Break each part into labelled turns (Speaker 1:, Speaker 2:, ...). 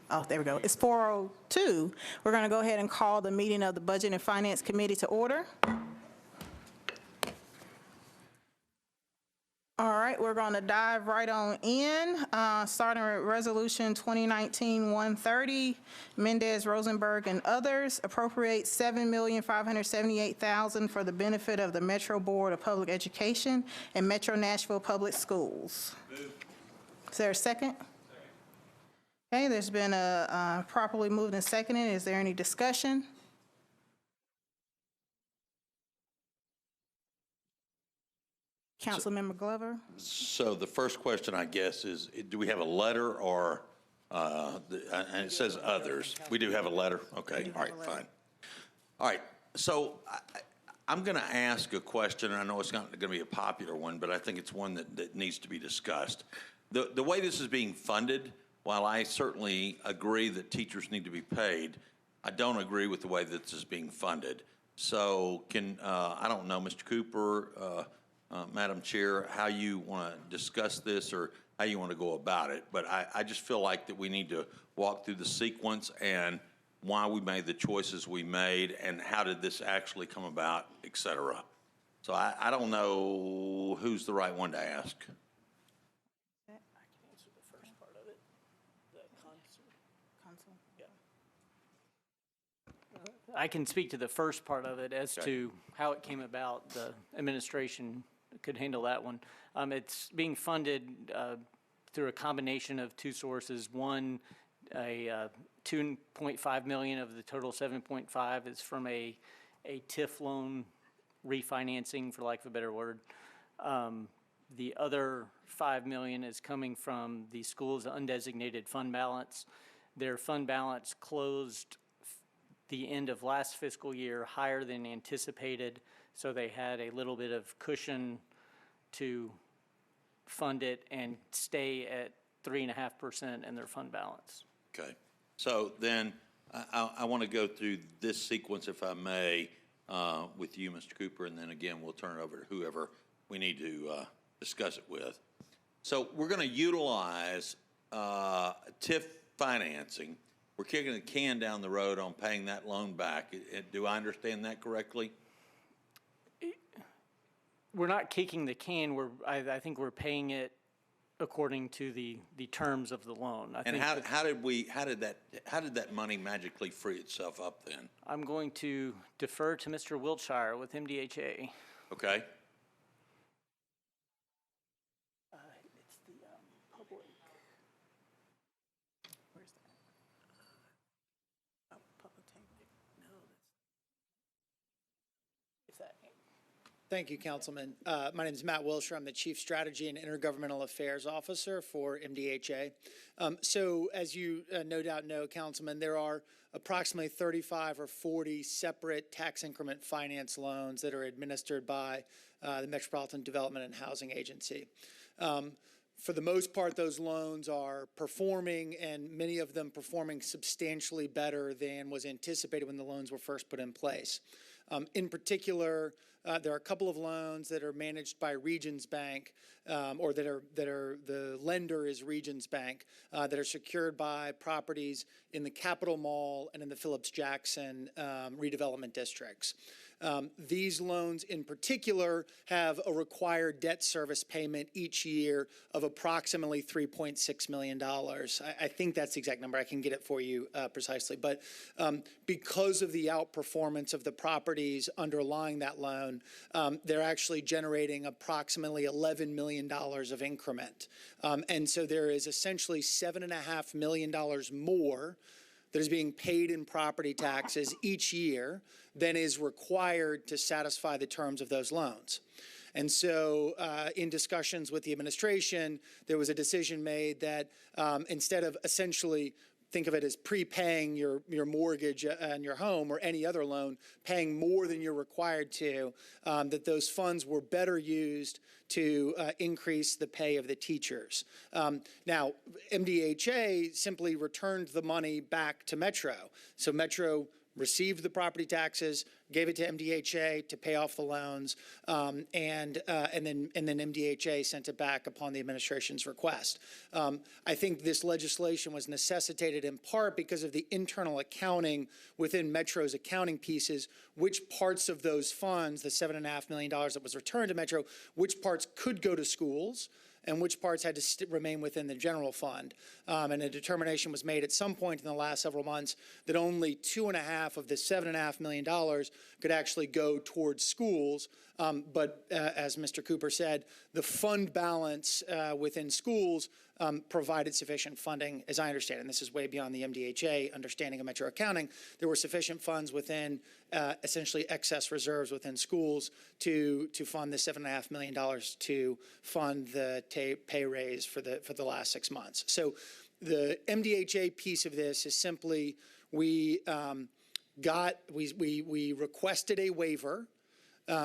Speaker 1: Oh, there we go. It's 4:02. We're going to go ahead and call the meeting of the Budget and Finance Committee to order. All right, we're going to dive right on in, starting with Resolution 2019-130, Mendez, Rosenberg, and others, appropriate $7,578,000 for the benefit of the Metro Board of Public Education and Metro Nashville Public Schools. Move. Is there a second? Okay, there's been a properly moved and seconded. Is there any discussion? Councilmember Glover.
Speaker 2: So the first question, I guess, is do we have a letter or, and it says others. We do have a letter? Okay, all right, fine. All right, so I'm going to ask a question, and I know it's not going to be a popular one, but I think it's one that needs to be discussed. The way this is being funded, while I certainly agree that teachers need to be paid, I don't agree with the way that this is being funded. So I don't know, Mr. Cooper, Madam Chair, how you want to discuss this or how you want to go about it. But I just feel like that we need to walk through the sequence and why we made the choices we made and how did this actually come about, et cetera. So I don't know who's the right one to ask.
Speaker 3: I can answer the first part of it. The console. Yeah. I can speak to the first part of it as to how it came about. The administration could handle that one. It's being funded through a combination of two sources. One, a $2.5 million of the total 7.5 is from a TIF loan refinancing, for lack of a better word. The other $5 million is coming from the school's undesignated fund balance. Their fund balance closed the end of last fiscal year higher than anticipated, so they had a little bit of cushion to fund it and stay at 3.5% in their fund balance.
Speaker 2: Okay. So then I want to go through this sequence, if I may, with you, Mr. Cooper, and then again we'll turn it over to whoever we need to discuss it with. So we're going to utilize TIF financing. We're kicking the can down the road on paying that loan back. Do I understand that correctly?
Speaker 3: We're not kicking the can. I think we're paying it according to the terms of the loan.
Speaker 2: And how did that money magically free itself up then?
Speaker 3: I'm going to defer to Mr. Wiltshire with MDHA.
Speaker 2: Okay.
Speaker 3: It's the public. Where's that? Public tank. No, that's. Is that?
Speaker 4: Thank you, Councilman. My name is Matt Wilshire. I'm the Chief Strategy and Intergovernmental Affairs Officer for MDHA. So as you no doubt know, Councilman, there are approximately 35 or 40 separate tax increment finance loans that are administered by the Metropolitan Development and Housing Agency. For the most part, those loans are performing, and many of them performing substantially better than was anticipated when the loans were first put in place. In particular, there are a couple of loans that are managed by Regions Bank, or that are the lender is Regions Bank, that are secured by properties in the Capitol Mall and in the Phillips Jackson redevelopment districts. These loans in particular have a required debt service payment each year of approximately $3.6 million. I think that's the exact number. I can get it for you precisely. But because of the outperformance of the properties underlying that loan, they're actually generating approximately $11 million of increment. And so there is essentially $7.5 million more that is being paid in property taxes each year than is required to satisfy the terms of those loans. And so in discussions with the administration, there was a decision made that instead of essentially think of it as prepaying your mortgage and your home or any other loan, paying more than you're required to, that those funds were better used to increase the pay of the teachers. Now, MDHA simply returned the money back to Metro. So Metro received the property taxes, gave it to MDHA to pay off the loans, and then MDHA sent it back upon the administration's request. I think this legislation was necessitated in part because of the internal accounting within Metro's accounting pieces, which parts of those funds, the $7.5 million that was returned to Metro, which parts could go to schools, and which parts had to remain within the general fund. And a determination was made at some point in the last several months that only 2.5 of the $7.5 million could actually go towards schools. But as Mr. Cooper said, the fund balance within schools provided sufficient funding, as I understand it, and this is way beyond the MDHA understanding of Metro accounting. There were sufficient funds within essentially excess reserves within schools to fund the $7.5 million to fund the pay raise for the last 6 months. So the MDHA piece of this is simply we requested a waiver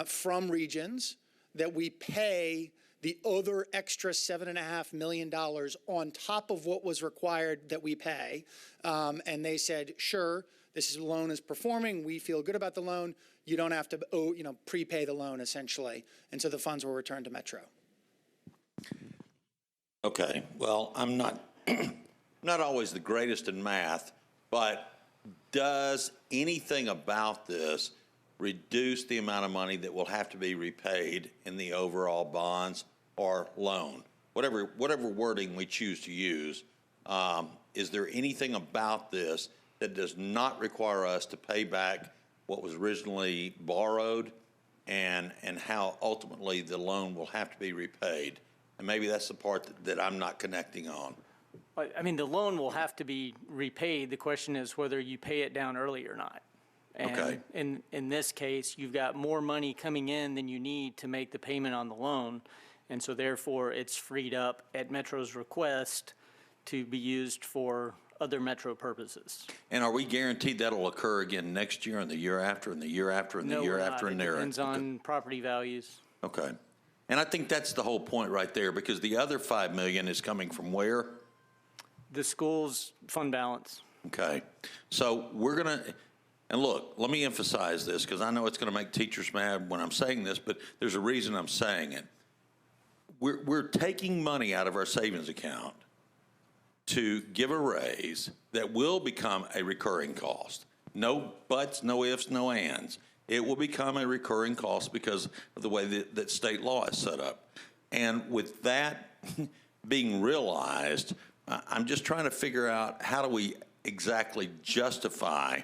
Speaker 4: from regions that we pay the other extra $7.5 million on top of what was required that we pay. And they said, sure, this loan is performing. We feel good about the loan. You don't have to prepay the loan, essentially. And so the funds were returned to Metro.
Speaker 2: Okay, well, I'm not, not always the greatest in math, but does anything about this reduce the amount of money that will have to be repaid in the overall bonds or loan? Whatever wording we choose to use, is there anything about this that does not require us to pay back what was originally borrowed and how ultimately the loan will have to be repaid? And maybe that's the part that I'm not connecting on.
Speaker 3: I mean, the loan will have to be repaid. The question is whether you pay it down early or not.
Speaker 2: Okay.
Speaker 3: And in this case, you've got more money coming in than you need to make the payment on the loan. And so therefore, it's freed up at Metro's request to be used for other Metro purposes.
Speaker 2: And are we guaranteed that'll occur again next year and the year after and the year after and the year after and
Speaker 3: there?
Speaker 2: there?
Speaker 3: It depends on property values.
Speaker 2: Okay. And I think that's the whole point right there, because the other $5 million is coming from where?
Speaker 3: The school's fund balance.
Speaker 2: Okay. So we're going to, and look, let me emphasize this, because I know it's going to make teachers mad when I'm saying this, but there's a reason I'm saying it. We're taking money out of our savings account to give a raise that will become a recurring cost. No buts, no ifs, no ands. It will become a recurring cost because of the way that state law is set up. And with that being realized, I'm just trying to figure out how do we exactly justify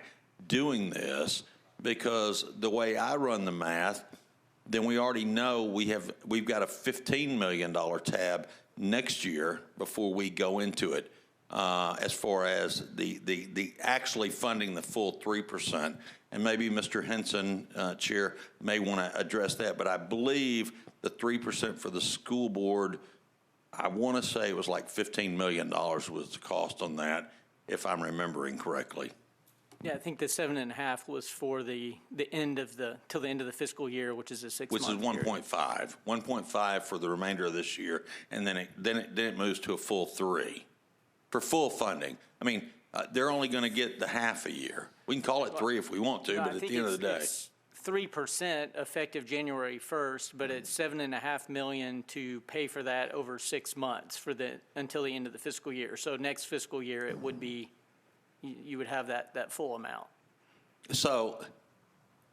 Speaker 2: doing this, because the way I run the math, then we already know we've got a $15 million tab next year before we go into it, as far as the actually funding the full 3%. And maybe Mr. Henson, Chair, may want to address that, but I believe the 3% for the school board, I want to say it was like $15 million was the cost on that, if I'm remembering correctly.
Speaker 3: Yeah, I think the 7.5 was for the end of till the end of the fiscal year, which is a 6 month.
Speaker 2: Which is 1.5, 1.5 for the remainder of this year, and then it moves to a full 3 for full funding. I mean, they're only going to get the half a year. We can call it 3 if we want to, but at the end of the day,
Speaker 3: it's 3% effective January 1st, but it's $7.5 million to pay for that over 6 months until the end of the fiscal year. So next fiscal year, it would be. You would have that full amount.
Speaker 2: So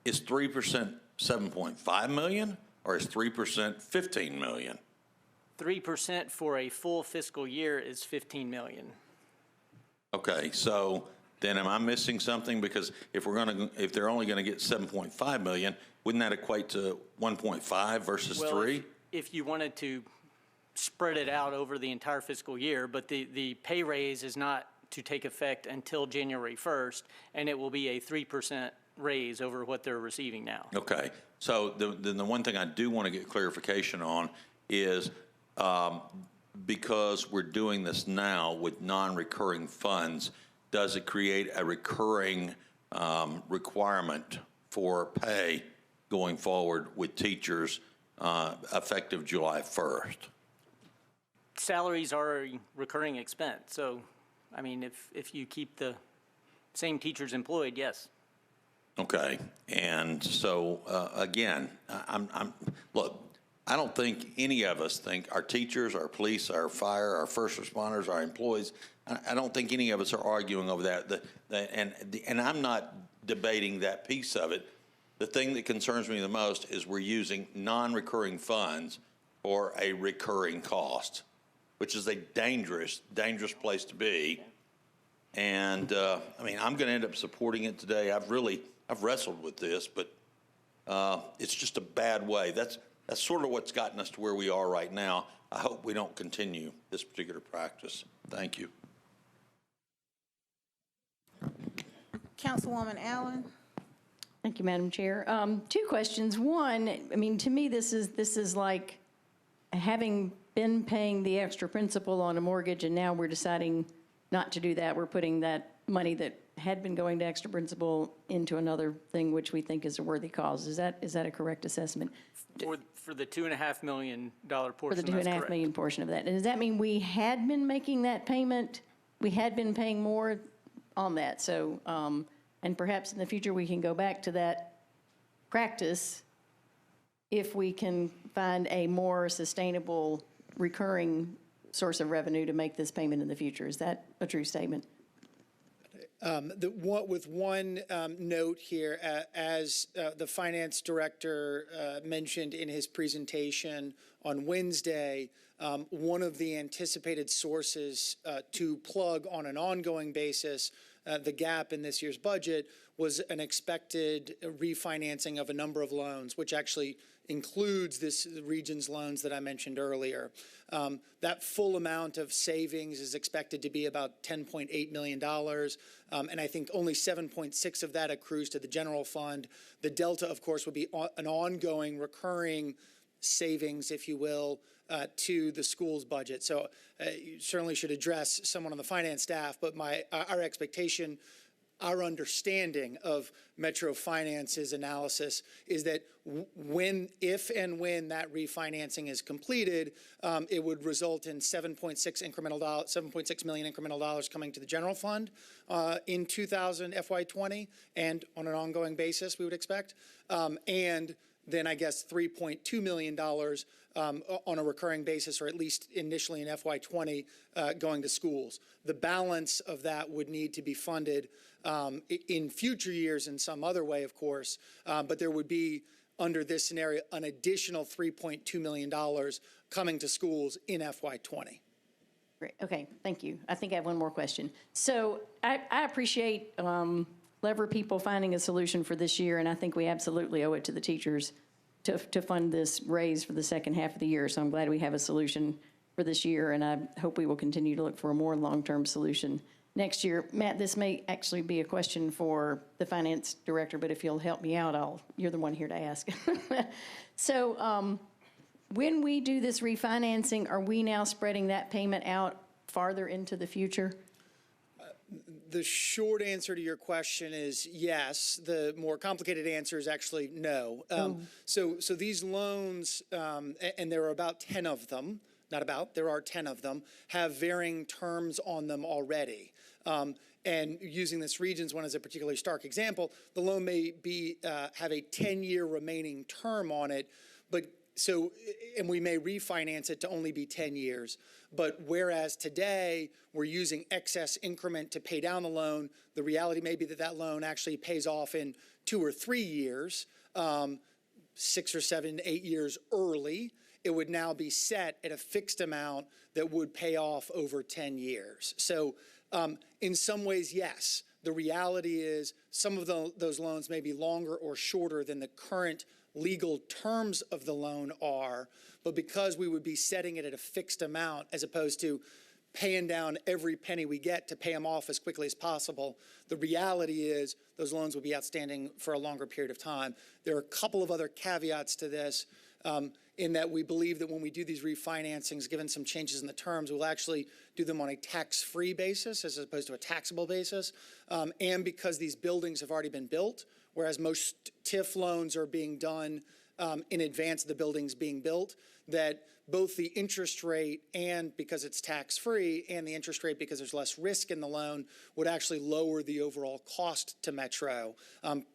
Speaker 2: is 3% $7.5 million, or is 3% $15 million?
Speaker 3: 3% for a full fiscal year is $15 million.
Speaker 2: Okay, so then am I missing something? Because if they're only going to get $7.5 million, wouldn't that equate to 1.5 versus 3?
Speaker 3: If you wanted to spread it out over the entire fiscal year, but the pay raise is not to take effect until January 1st, and it will be a 3% raise over what they're receiving now.
Speaker 2: Okay, so then the one thing I do want to get clarification on is because we're doing this now with non-recurring funds, does it create a recurring requirement for pay going forward with teachers effective July 1st?
Speaker 3: Salaries are a recurring expense, so I mean, if you keep the same teachers employed, yes.
Speaker 2: Okay, and so, again, look, I don't think any of us think, our teachers, our police, our fire, our first responders, our employees, I don't think any of us are arguing over that. And I'm not debating that piece of it. The thing that concerns me the most is we're using non-recurring funds for a recurring cost, which is a dangerous, dangerous place to be. And, I mean, I'm going to end up supporting it today. I've wrestled with this, but it's just a bad way. That's sort of what's gotten us to where we are right now. I hope we don't continue this particular practice. Thank you.
Speaker 1: Councilwoman Allen?
Speaker 5: Thank you, Madam Chair. Two questions. One, I mean, to me, this is like having been paying the extra principal on a mortgage, and now we're deciding not to do that. We're putting that money that had been going to extra principal into another thing, which we think is a worthy cause. Is that a correct assessment?
Speaker 3: For the $2.5 million portion,
Speaker 5: For the
Speaker 3: that's
Speaker 5: $2.5
Speaker 3: correct.
Speaker 5: million portion of that. And does that mean we had been making that payment? We had been paying more on that. So, and perhaps in the future, we can go back to that practice if we can find a more sustainable, recurring source of revenue to make this payment in the future. Is that a true statement?
Speaker 4: With one note here, as the finance director mentioned in his presentation on Wednesday, one of the anticipated sources to plug on an ongoing basis the gap in this year's budget was an expected refinancing of a number of loans, which actually includes this region's loans that I mentioned earlier. That full amount of savings is expected to be about $10.8 million, and I think only 7.6 of that accrues to the general fund. The delta, of course, would be an ongoing, recurring savings, if you will, to the school's budget. So you certainly should address someone on the finance staff, but our expectation, our understanding of Metro Finance's analysis is that if and when that refinancing is completed, it would result in $7.6 million incremental dollars coming to the general fund in FY20, and on an ongoing basis, we would expect, and then I guess $3.2 million on a recurring basis, or at least initially in FY20, going to schools. The balance of that would need to be funded in future years in some other way, of course, but there would be, under this scenario, an additional $3.2 million coming to schools in FY20.
Speaker 5: Great. Okay, thank you. I think I have one more question. So I appreciate Lever people finding a solution for this year, and I think we absolutely owe it to the teachers to fund this raise for the second half of the year. So I'm glad we have a solution for this year, and I hope we will continue to look for a more long-term solution next year. Matt, this may actually be a question for the finance director, but if you'll help me out, you're the one here to ask. So when we do this refinancing, are we now spreading that payment out farther into the future?
Speaker 4: The short answer to your question is yes. The more complicated answer is actually no. So these loans, and there are about 10 of them, there are 10 of them, have varying terms on them already. And using this Regions one as a particularly stark example, the loan may have a 10-year remaining term on it, and we may refinance it to only be 10 years. But whereas today we're using excess increment to pay down the loan, the reality may be that loan actually pays off in 2 or 3 years, 6 or 7, 8 years early. It would now be set at a fixed amount that would pay off over 10 years. So in some ways, yes. The reality is some of those loans may be longer or shorter than the current legal terms of the loan are, but because we would be setting it at a fixed amount as opposed to paying down every penny we get to pay them off as quickly as possible, the reality is those loans will be outstanding for a longer period of time. There are a couple of other caveats to this, in that we believe that when we do these refinancings, given some changes in the terms, we'll actually do them on a tax-free basis as opposed to a taxable basis, and because these buildings have already been built, whereas most TIF loans are being done in advance of the buildings being built, that both the interest rate and because it's tax-free and the interest rate because there's less risk in the loan would actually lower the overall cost to Metro,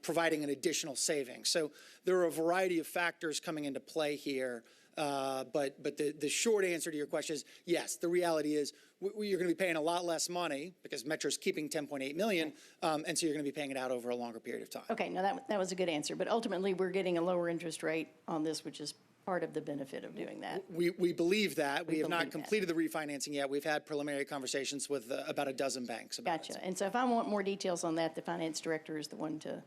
Speaker 4: providing an additional savings. So there are a variety of factors coming into play here. But the short answer to your question is yes, the reality is you're going to be paying a lot less money because Metro's keeping 10.8 million. And so you're going to be paying it out over a longer period of time.
Speaker 5: Okay, now that was a good answer, but ultimately, we're getting a lower interest rate on this, which is part of the benefit of doing that.
Speaker 4: We believe that. We have not
Speaker 5: believe that.
Speaker 4: completed the refinancing yet. We've had preliminary conversations with about a dozen banks about it.
Speaker 5: Gotcha. And so if I want more details on that, the finance director is the one to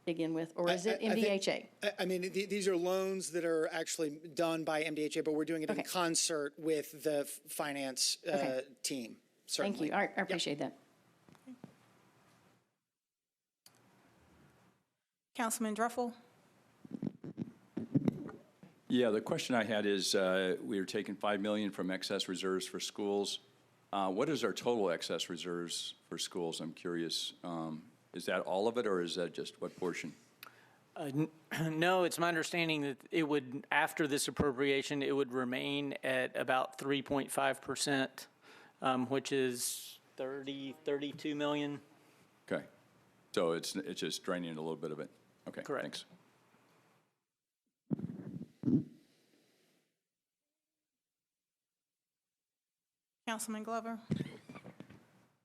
Speaker 5: dig in with, or is it
Speaker 4: I think-
Speaker 5: MDHA?
Speaker 4: I mean, these are loans that are actually done by MDHA, but we're doing it in
Speaker 5: Okay.
Speaker 4: concert with the finance
Speaker 5: Okay.
Speaker 4: team, certainly.
Speaker 5: Thank you. All right, I appreciate that.
Speaker 1: Councilman Druffel?
Speaker 6: Yeah, the question I had is, we are taking $5 million from excess reserves for schools. What is our total excess reserves for schools? I'm curious. Is that all of it, or is that just what portion?
Speaker 3: No, it's my understanding that it would, after this appropriation, it would remain at about 3.5%, which is 32 million.
Speaker 6: Okay. So it's just draining a little bit of it. Okay,
Speaker 3: Correct.
Speaker 6: thanks.
Speaker 1: Councilman Glover?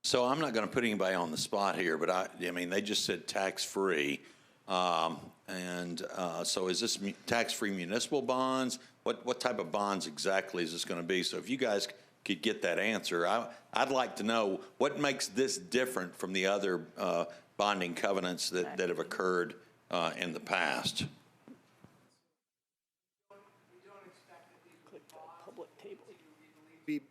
Speaker 2: So I'm not going to put anybody on the spot here, but I mean, they just said tax-free. So is this tax-free municipal bonds? What type of bonds exactly is this going to be? So if you guys could get that answer, I'd like to know what makes this different from the other bonding covenants that have occurred in the past.
Speaker 4: Be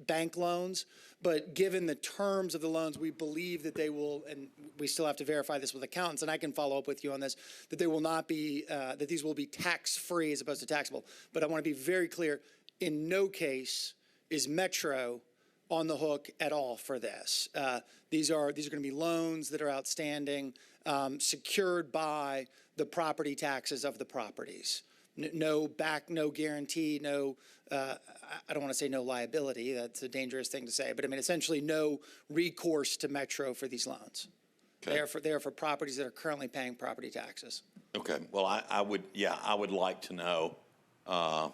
Speaker 4: bank loans, but given the terms of the loans, we believe that they will, and we still have to verify this with accountants, and I can follow up with you on this, that they will not be, that these will be tax-free as opposed to taxable. But I want to be very clear, in no case is Metro on the hook at all for this. These are going to be loans that are outstanding, secured by the property taxes of the properties. No guarantee, no, I don't want to say no liability. That's a dangerous thing to say. But I mean, essentially no recourse to Metro for these loans.
Speaker 2: Okay.
Speaker 4: They are for properties that are currently paying property taxes.
Speaker 2: Okay. Well, I would like to know. I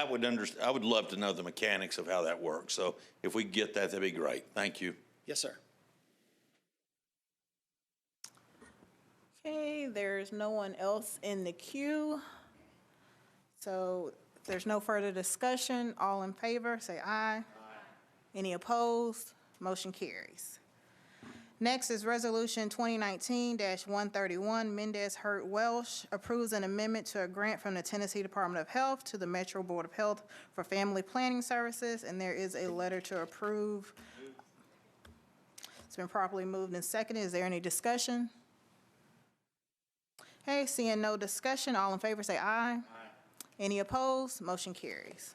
Speaker 2: would love to know the mechanics of how that works. So if we get that, that'd be great. Thank you.
Speaker 4: Yes, sir.
Speaker 1: Okay, there's no one else in the queue. So if there's no further discussion, all in favor, say aye. Aye. Any opposed? Motion carries. Next is Resolution 2019-131, Mendez Hurt Welsh approves an amendment to a grant from the Tennessee Department of Health to the Metro Board of Health for Family Planning Services, and there is a letter to approve. It's been properly moved and seconded. Is there any discussion? Okay, seeing no discussion, all in favor say aye. Aye. Any opposed? Motion carries.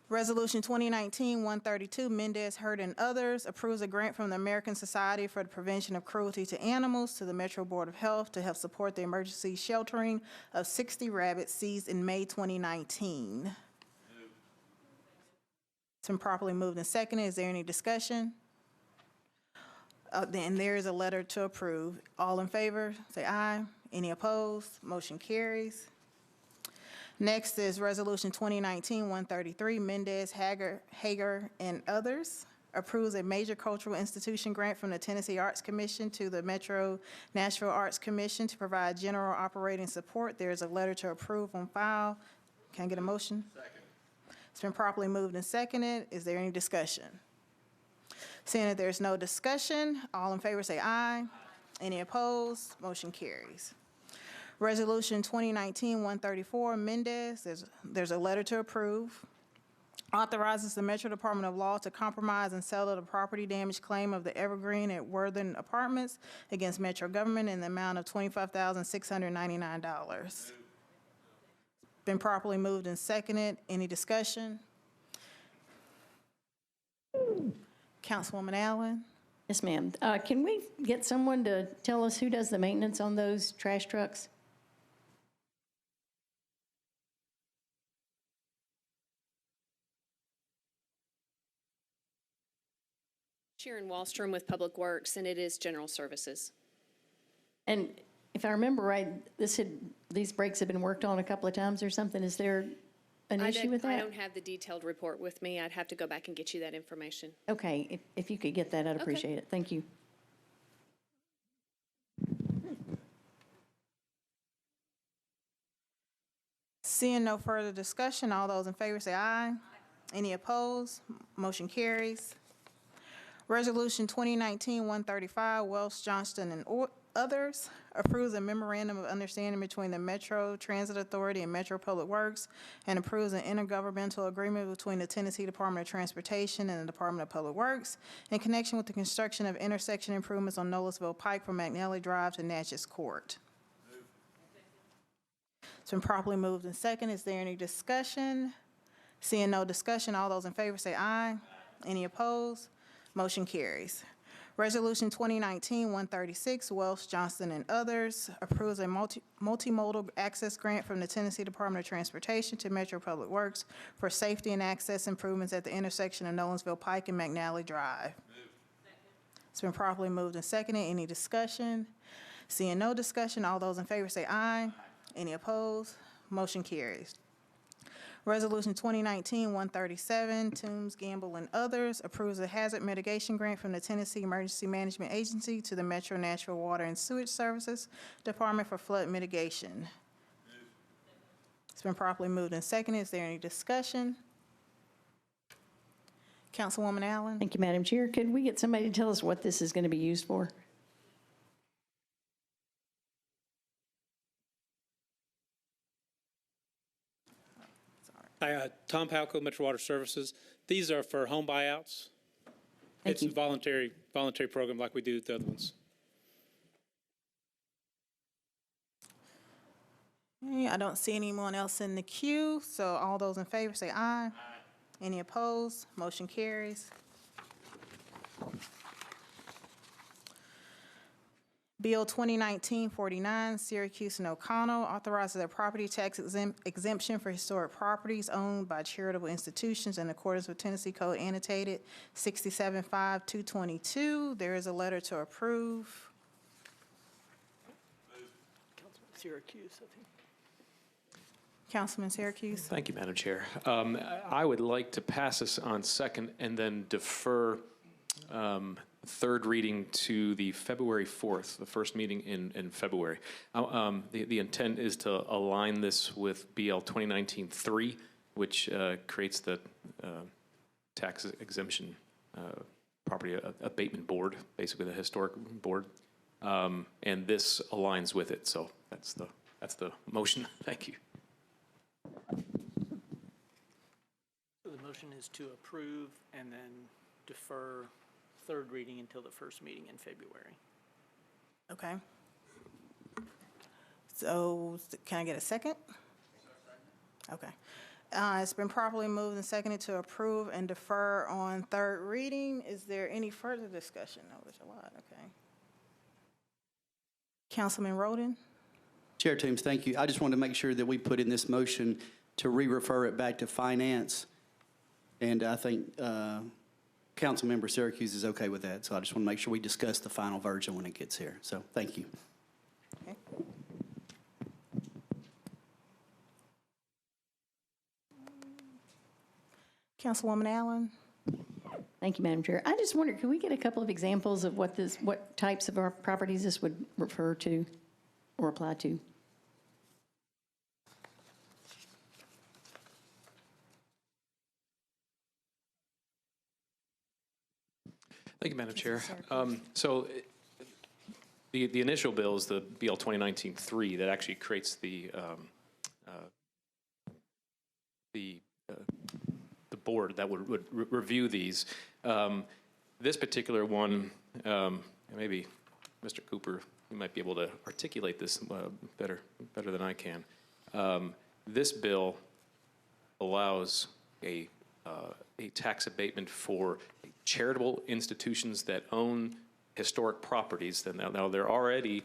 Speaker 1: Resolution 2019-132, Mendez Hurt and others approves a grant from the American Society for the Prevention of Cruelty to Animals to the Metro Board of Health to help support the emergency sheltering of 60 rabbits seized in May 2019. It's been properly moved and seconded. Is there any discussion? Then there is a letter to approve. All in favor, say aye. Any opposed? Motion carries. Next is Resolution 2019-133, Mendez, Hager, and others approves a major cultural institution grant from the Tennessee Arts Commission to the Metro Nashville Arts Commission to provide general operating support. There is a letter to approve on file. Can I get a motion? Second. It's been properly moved and seconded. Is there any discussion? Seeing that there's no discussion, all in favor say aye. Any opposed? Motion carries. Resolution 2019-134, Mendez, there's a letter to approve. Authorizes the Metro Department of Law to compromise and settle the property damage claim of the Evergreen at Worthing Apartments against Metro government in the amount of $25,699. Been properly moved and seconded. Any discussion? Councilwoman Allen?
Speaker 5: Yes, ma'am. Can we get someone to tell us who does the maintenance on those trash trucks?
Speaker 7: Sharon Wallstrom with Public Works, and it is general services.
Speaker 5: And if I remember right, these breaks have been worked on a couple of times or something. Is there an issue with
Speaker 7: I
Speaker 5: that?
Speaker 7: don't have the detailed report with me. I'd have to go back and get you that information.
Speaker 5: Okay, if you could get that, I'd appreciate it. Thank you.
Speaker 1: Seeing no further discussion, all those in favor say aye. Any opposed? Motion carries. Resolution 2019-135, Wells, Johnston, and others, approves a memorandum of understanding between the Metro Transit Authority and Metro Public Works, and approves an intergovernmental agreement between the Tennessee Department of Transportation and the Department of Public Works in connection with the construction of intersection improvements on Noblesville Pike from McNally Drive to Natchez Court. It's been properly moved and second. Is there any discussion? Seeing no discussion, all those in favor say aye. Any opposed? Motion carries. Resolution 2019-136, Welsh, Johnston, and others, approves a multimodal access grant from the Tennessee Department of Transportation to Metro Public Works for safety and access improvements at the intersection of Nolensville Pike and McNally Drive. It's been properly moved and seconded. Any discussion? Seeing no discussion, all those in favor say aye. Any opposed? Motion carries. Resolution 2019-137, Toombs, Gamble, and others, approves a hazard mitigation grant from the Tennessee Emergency Management Agency to the Metro Nashville Water and Sewage Services Department for flood mitigation. It's been properly moved and seconded. Is there any discussion? Councilwoman Allen?
Speaker 5: Thank you, Madam Chair. Could we get somebody to tell us what this is going to be used for?
Speaker 8: Hi, Tom Palco, Metro Water Services. These are for home buyouts.
Speaker 5: Thank you.
Speaker 8: It's a voluntary program like we do with the other ones.
Speaker 1: I don't see anyone else in the queue, so all those in favor say aye. Any opposed? Motion carries. Bill 2019-49, Syracuse and O'Connell, authorizes a property tax exemption for historic properties owned by charitable institutions in accordance with Tennessee Code annotated 675222. There is a letter to approve.
Speaker 3: Councilman Syracuse, I think.
Speaker 1: Councilman Syracuse.
Speaker 9: Thank you, Madam Chair. I would like to pass this on second and then defer third reading to the February 4th, the first meeting in February. The intent is to align this with BL 2019-3, which creates the tax exemption property abatement board, basically the historic board. And this aligns with it, so that's the motion. Thank you.
Speaker 3: So the motion is to approve and then defer third reading until the first meeting in February.
Speaker 1: Okay. So can I get a second? Okay. It's been properly moved and seconded to approve and defer on third reading. Is there any further discussion? No, there's a lot. Okay. Councilman Roden?
Speaker 10: Chair Toombs, thank you. I just wanted to make sure that we put in this motion to re-refer it back to finance. And I think Councilmember Syracuse is okay with that. So I just want to make sure we discuss the final version when it gets here. So thank you.
Speaker 1: Okay. Councilwoman Allen?
Speaker 5: Thank you, Madam Chair. I just wondered, could we get a couple of examples of what types of our properties this would refer to or apply to?
Speaker 9: Thank you, Madam Chair. So the initial bill is the BL 2019-3 that actually creates the board that would review these. This particular one, maybe Mr. Cooper, you might be able to articulate this better than I can. This bill allows a tax abatement for charitable institutions that own historic properties. Now they're already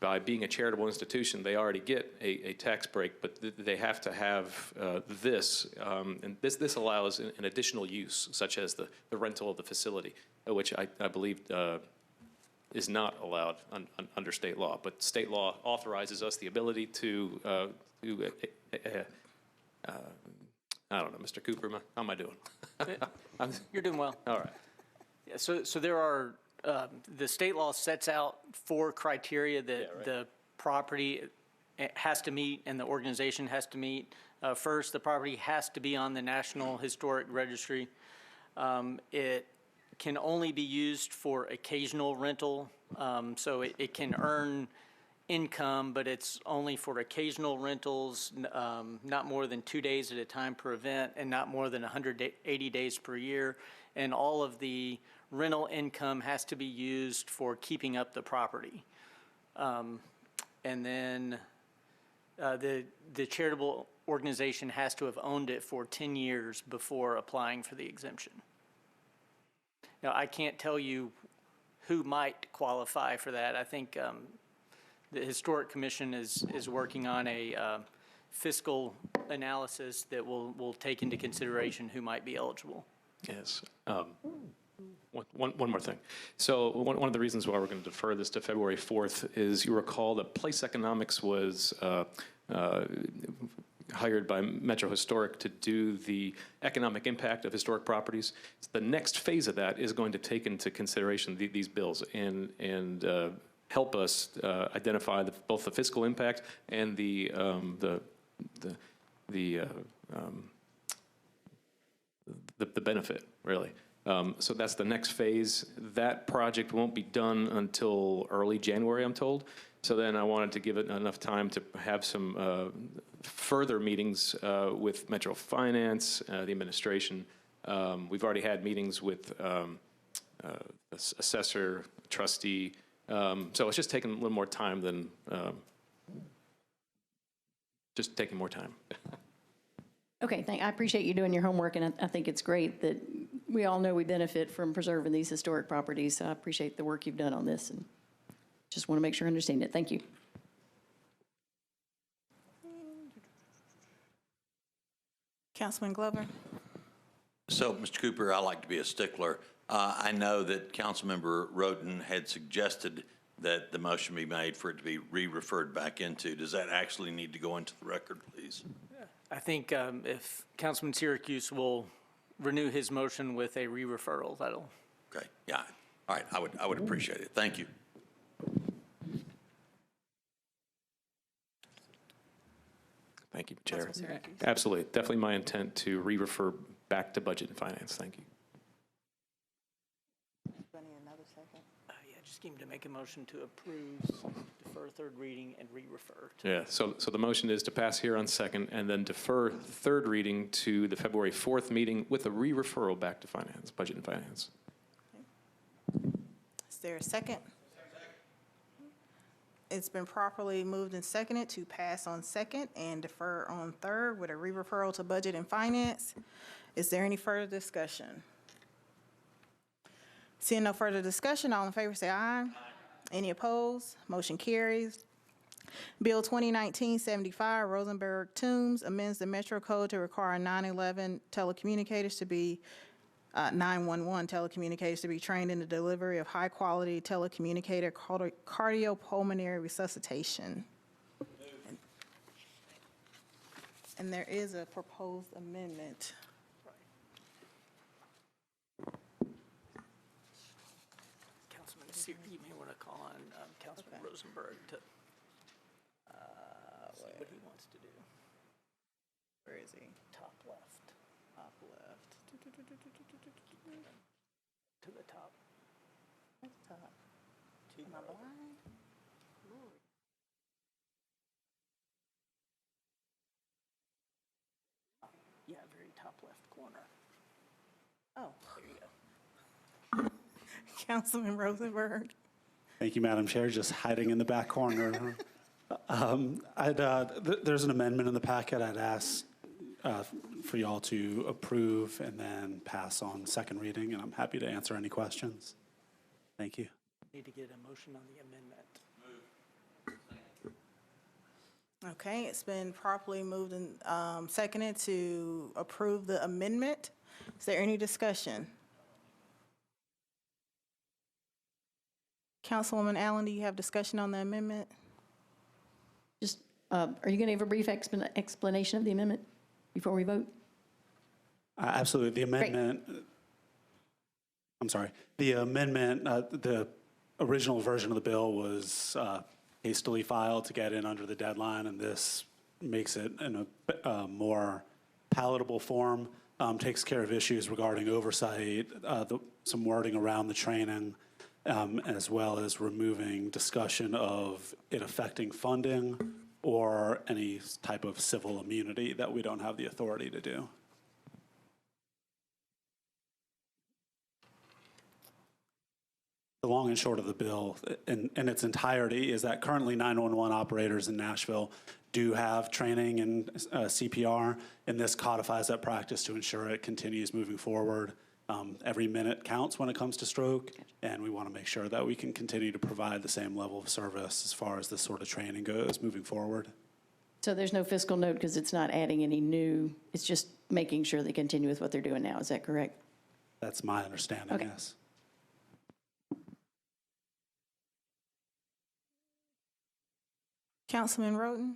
Speaker 9: by being a charitable institution, they already get a tax break, but they have to have this, and this allows an additional use, such as the rental of the facility, which I believe is not allowed under state law. But state law authorizes us the ability to I don't know, Mr. Cooper, how am I doing?
Speaker 3: You're doing well.
Speaker 9: All right.
Speaker 3: Yeah, so there are, the state law sets out 4 criteria that the property has to meet and the organization has to meet. First, the property has to be on the National Historic Registry. It can only be used for occasional rental, so it can earn income, but it's only for occasional rentals, not more than 2 days at a time per event, and not more than 180 days per year. And all of the rental income has to be used for keeping up the property. And then the charitable organization has to have owned it for 10 years before applying for the exemption. Now, I can't tell you who might qualify for that. I think the Historic Commission is working on a fiscal analysis that will take into consideration who might be eligible.
Speaker 9: Yes. One more thing. So one of the reasons why we're going to defer this to February 4th is you recall that Place Economics was hired by Metro Historic to do the economic impact of historic properties. So the next phase of that is going to take into consideration these bills and help us identify both the fiscal impact and the benefit, really. So that's the next phase. That project won't be done until early January, I'm told. So then I wanted to give it enough time to have some further meetings with Metro Finance, the administration. We've already had meetings with assessor, trustee. So it's just taking a little more time than just taking more time.
Speaker 5: Okay, I appreciate you doing your homework, and I think it's great that we all know we benefit from preserving these historic properties. So I appreciate the work you've done on this, and just want to make sure I understand it. Thank you.
Speaker 1: Councilman Glover?
Speaker 2: So, Mr. Cooper, I like to be a stickler. I know that Councilmember Roden had suggested that the motion be made for it to be re-referred back into. Does that actually need to go into the record, please?
Speaker 3: I think if Councilman Syracuse will renew his motion with a re-referral, that'll.
Speaker 2: Okay, yeah, all right, I would appreciate it. Thank you.
Speaker 9: Thank you, Chair.
Speaker 1: Councilman Syracuse.
Speaker 9: Absolutely. Definitely my intent to re-refer back to Budget and Finance. Thank you.
Speaker 3: Yeah, just need to make a motion to approve, defer third reading, and re-refer.
Speaker 9: Yeah, so the motion is to pass here on second and then defer third reading to the February 4th meeting with a re-referral back to Finance, Budget and Finance.
Speaker 1: Is there a second? It's been properly moved and seconded to pass on second and defer on third with a re-referral to Budget and Finance. Is there any further discussion? Seeing no further discussion, all in favor say aye. Any opposed? Motion carries. Bill 2019-75, Rosenberg Toombs, amends the Metro Code to require 911 telecommunicators to be 911 telecommunicators to be trained in the delivery of high-quality telecommunicator cardiopulmonary resuscitation. And there is a proposed amendment.
Speaker 3: Councilman Syracuse, you may want to call on Councilman Rosenberg to see what he wants to do.
Speaker 1: Where is he?
Speaker 3: Top left.
Speaker 1: Top left.
Speaker 3: To the top.
Speaker 1: What's top? Am I blind?
Speaker 3: Yeah, very top left corner.
Speaker 1: Oh,
Speaker 3: There you go.
Speaker 1: Councilman Rosenberg.
Speaker 11: Thank you, Madam Chair. Just hiding in the back corner. There's an amendment in the packet I'd ask for y'all to approve and then pass on second reading, and I'm happy to answer any questions. Thank you.
Speaker 3: Need to get a motion on the amendment.
Speaker 1: Okay, it's been properly moved and seconded to approve the amendment. Is there any discussion? Councilwoman Allen, do you have discussion on the amendment?
Speaker 5: Just, are you going to give a brief explanation of the amendment before we vote?
Speaker 11: Absolutely. The amendment, I'm sorry, the amendment, the original version of the bill was hastily filed to get in under the deadline, and this makes it in a more palatable form, takes care of issues regarding oversight, some wording around the training, as well as removing discussion of it affecting funding or any type of civil immunity that we don't have the authority to do. The long and short of the bill in its entirety is that currently 911 operators in Nashville do have training in CPR, and this codifies that practice to ensure it continues moving forward. Every minute counts when it comes to stroke, and we want to make sure that we can continue to provide the same level of service as far as this sort of training goes moving forward.
Speaker 5: So there's no fiscal note because it's not adding any new, it's just making sure they continue with what they're doing now. Is that correct?
Speaker 11: That's my understanding,
Speaker 5: Okay.
Speaker 11: yes.
Speaker 1: Councilman Roden?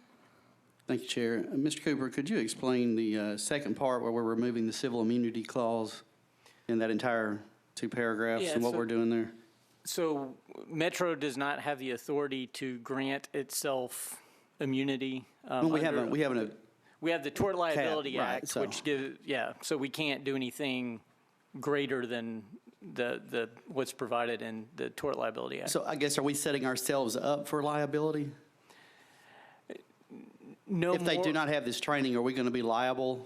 Speaker 10: Thank you, Chair. Mr. Cooper, could you explain the second part where we're removing the civil immunity clause in that entire two paragraphs
Speaker 3: Yeah,
Speaker 10: and what
Speaker 3: so-
Speaker 10: we're doing there?
Speaker 3: So Metro does not have the authority to grant itself immunity.
Speaker 10: Well, we haven't,
Speaker 3: We have the Tort Liability
Speaker 10: right,
Speaker 3: Act,
Speaker 10: so-
Speaker 3: which gives, yeah, so we can't do anything greater than the what's provided in the Tort Liability Act.
Speaker 10: so I guess, are we setting ourselves up for liability?
Speaker 3: No
Speaker 10: If they
Speaker 3: more-
Speaker 10: do not have this training, are we going to be liable?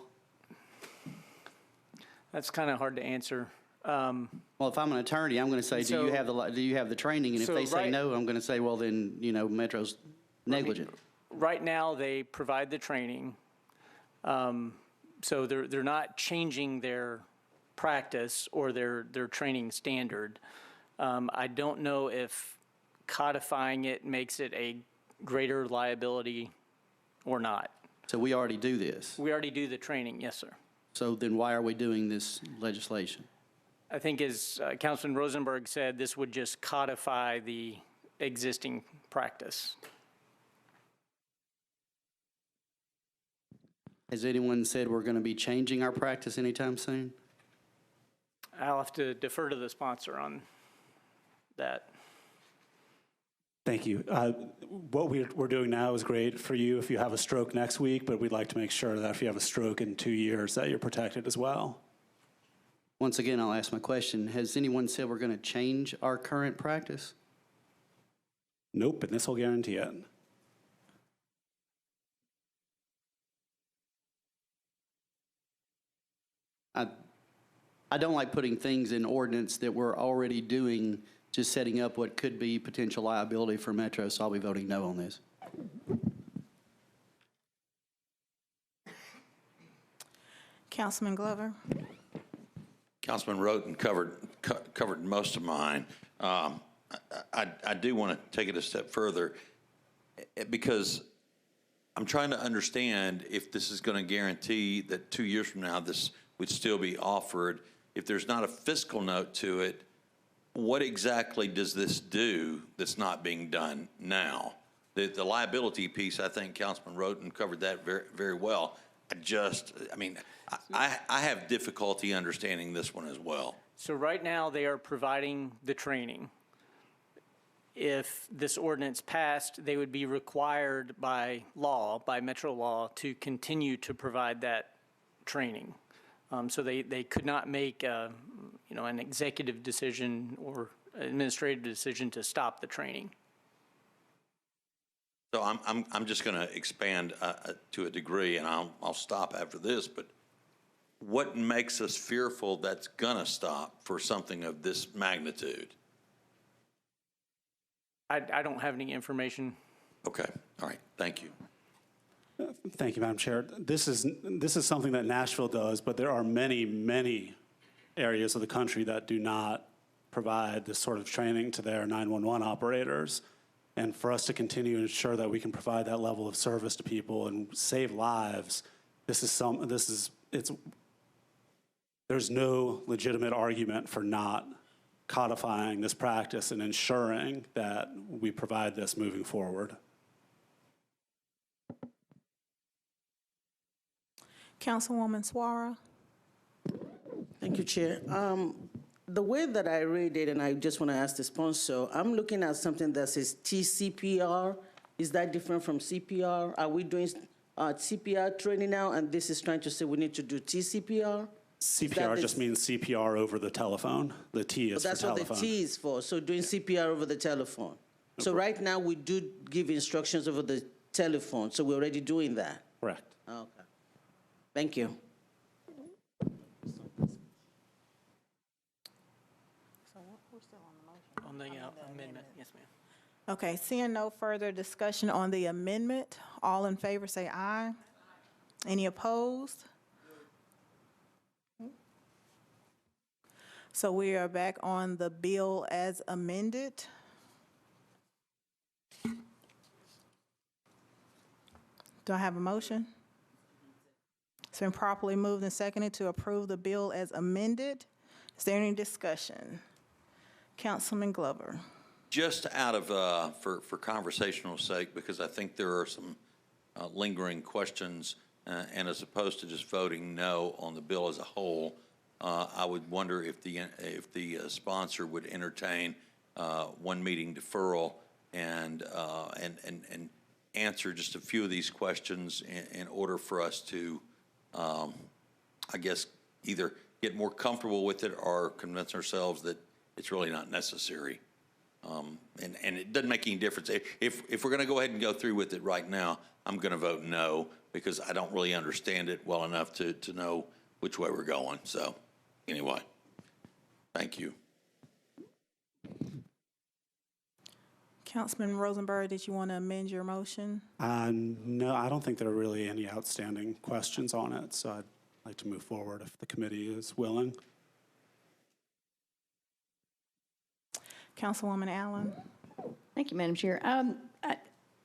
Speaker 3: That's kind of hard to answer.
Speaker 10: Well, if I'm an attorney, I'm going to say, do
Speaker 3: So-
Speaker 10: you have the training? And if
Speaker 3: so
Speaker 10: they say
Speaker 3: right-
Speaker 10: no, I'm going to say, well, then, Metro's negligent.
Speaker 3: Right now, they provide the training. So they're not changing their practice or their training standard. I don't know if codifying it makes it a greater liability or not.
Speaker 10: So we already do this.
Speaker 3: We already do the training, yes, sir.
Speaker 10: So then why are we doing this legislation?
Speaker 3: I think as Councilman Rosenberg said, this would just codify the existing practice.
Speaker 10: Has anyone said we're going to be changing our practice anytime soon?
Speaker 3: I'll have to defer to the sponsor on that.
Speaker 11: Thank you. What we're doing now is great for you if you have a stroke next week, but we'd like to make sure that if you have a stroke in 2 years, that you're protected as well.
Speaker 10: Once again, I'll ask my question. Has anyone said we're going to change our current practice?
Speaker 11: Nope, and this will guarantee it.
Speaker 10: I don't like putting things in ordinance that we're already doing, just setting up what could be potential liability for Metro, so I'll be voting no on this.
Speaker 1: Councilman Glover?
Speaker 2: Councilman Roten covered most of mine. I do want to take it a step further because I'm trying to understand if this is going to guarantee that 2 years from now this would still be offered. If there's not a fiscal note to it, what exactly does this do that's not being done now? The liability piece, I think Councilman Roten covered that very, very well. I have difficulty understanding this one as well.
Speaker 3: So right now, they are providing the training. If this ordinance passed, they would be required by law, by Metro law, to continue to provide that training. So they could not make, an executive decision or administrative decision to stop the training.
Speaker 2: So I'm just going to expand to a degree, and I'll stop after this. But what makes us fearful that's going to stop for something of this magnitude?
Speaker 3: I don't have any information.
Speaker 2: Okay, all right, thank you.
Speaker 11: Thank you, Madam Chair. This is something that Nashville does, but there are many, many areas of the country that do not provide this sort of training to their 911 operators. And for us to continue to ensure that we can provide that level of service to people and save lives, there's no legitimate argument for not codifying this practice and ensuring that we provide this moving forward.
Speaker 1: Councilwoman Suara.
Speaker 12: Thank you, Chair. The way that I read it, and I just want to ask the sponsor, I'm looking at something that says TCPR. Is that different from CPR? Are we doing CPR training now, and this is trying to say we need to do TCPR?
Speaker 11: CPR just means CPR over the telephone. The T is for
Speaker 12: That's
Speaker 11: telephone.
Speaker 12: what the T is for, so doing CPR over the telephone. So right now, we do give instructions over the telephone, so we're already doing that.
Speaker 11: Correct.
Speaker 12: Okay. Thank you.
Speaker 3: On the amendment, yes, ma'am.
Speaker 1: Okay, seeing no further discussion on the amendment, all in favor say aye. Any opposed? So we are back on the bill as amended. Do I have a motion? It's been properly moved and seconded to approve the bill as amended. Is there any discussion? Councilman Glover.
Speaker 2: Just out of, for conversational sake, because I think there are some lingering questions, and as opposed to just voting no on the bill as a whole, I would wonder if the sponsor would entertain one meeting deferral and answer just a few of these questions in order for us to, I guess, either get more comfortable with it or convince ourselves that it's really not necessary. And it doesn't make any difference. If we're going to go ahead and go through with it right now, I'm going to vote no because I don't really understand it well enough to know which way we're going. So anyway, thank you.
Speaker 1: Councilman Rosenberg, did you want to amend your motion?
Speaker 11: No, I don't think there are really any outstanding questions on it, so I'd like to move forward if the committee is willing.
Speaker 1: Councilwoman Allen.
Speaker 5: Thank you, Madam Chair. I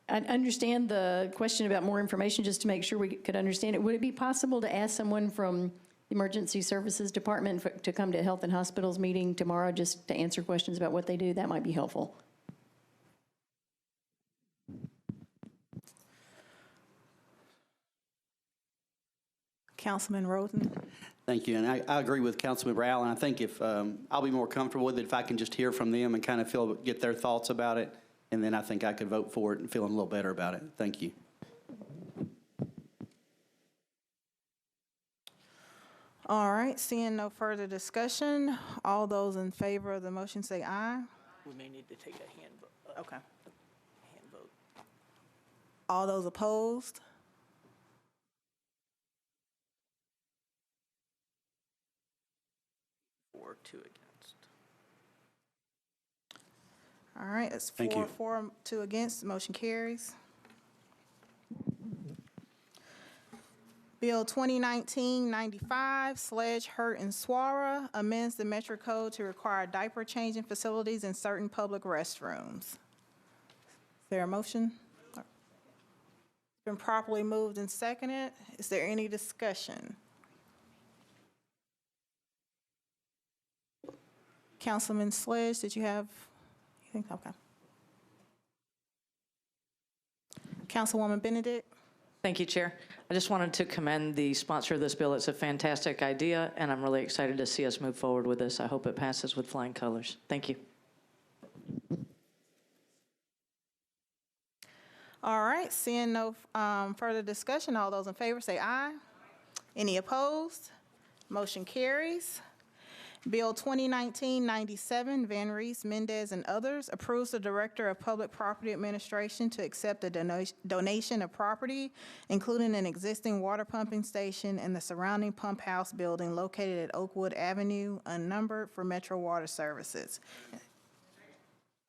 Speaker 5: understand the question about more information, just to make sure we could understand it. Would it be possible to ask someone from the Emergency Services Department to come to Health and Hospitals meeting tomorrow just to answer questions about what they do? That might be helpful.
Speaker 1: Councilman Rosen.
Speaker 10: Thank you, and I agree with Councilmember Allen. I think if, I'll be more comfortable with it if I can just hear from them and kind of get their thoughts about it, and then I think I could vote for it and feeling a little better about it. Thank you.
Speaker 1: All right, seeing no further discussion, all those in favor of the motion say aye.
Speaker 3: We may need to take a hand vote.
Speaker 1: Okay.
Speaker 3: Hand vote.
Speaker 1: All those opposed?
Speaker 3: Or 2 against.
Speaker 1: All right, it's
Speaker 11: Thank
Speaker 1: 4
Speaker 11: you.
Speaker 1: for, 2 against, motion carries. Bill 2019-95, Sledge, Hurt, and Swara, amends the Metro Code to require diaper changing facilities in certain public restrooms. Is there a motion? It's been properly moved and seconded. Is there any discussion? Councilman Sledge, did you have anything? Okay. Councilwoman Benedict?
Speaker 13: Thank you, Chair. I just wanted to commend the sponsor of this bill. It's a fantastic idea, and I'm really excited to see us move forward with this. I hope it passes with flying colors. Thank you.
Speaker 1: All right, seeing no further discussion, all those in favor say aye. Any opposed? Motion carries. Bill 2019-97, Van Rees, Mendez, and others, approves the Director of Public Property Administration to accept a donation of property, including an existing water pumping station and the surrounding pump house building located at Oakwood Avenue, unnumbered, for Metro Water Services.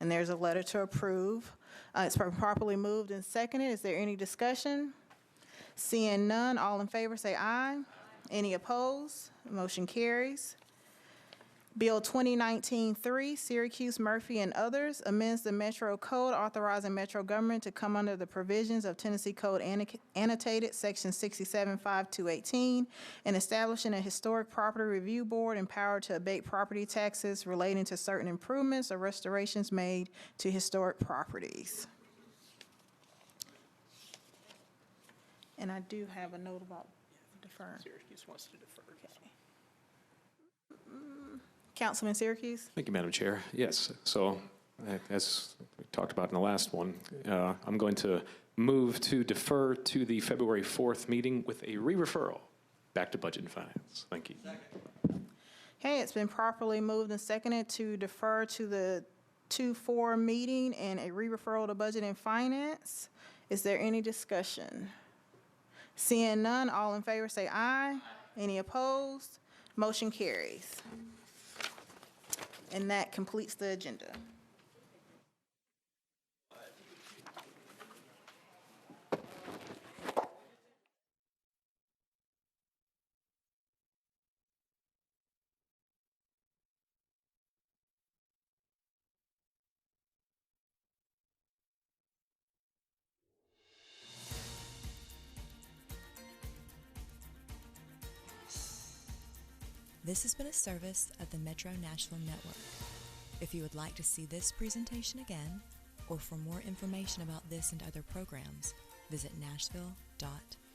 Speaker 1: And there's a letter to approve. It's been properly moved and seconded. Is there any discussion? Seeing none, all in favor say aye. Any opposed? Motion carries. Bill 2019-3, Syracuse, Murphy, and others, amends the Metro Code authorizing Metro government to come under the provisions of Tennessee Code Annotated, Section 67-5218, and establishing a historic property review board empowered to abate property taxes relating to certain improvements or restorations made to historic properties. And I do have a note about deferring.
Speaker 3: Syracuse wants to defer.
Speaker 1: Councilman Syracuse?
Speaker 9: Thank you, Madam Chair. Yes, so as we talked about in the last one, I'm going to move to defer to the February 4th meeting with a re-referral back to Budget and Finance. Thank you.
Speaker 1: Okay, it's been properly moved and seconded to defer to the 2-4 meeting and a re-referral to Budget and Finance. Is there any discussion? Seeing none, all in favor say aye. Any opposed? Motion carries. And that completes the agenda.
Speaker 14: This has been a service of the Metro Nashville Network. If you would like to see this presentation again, or for more information about this and other programs, visit nashville.org.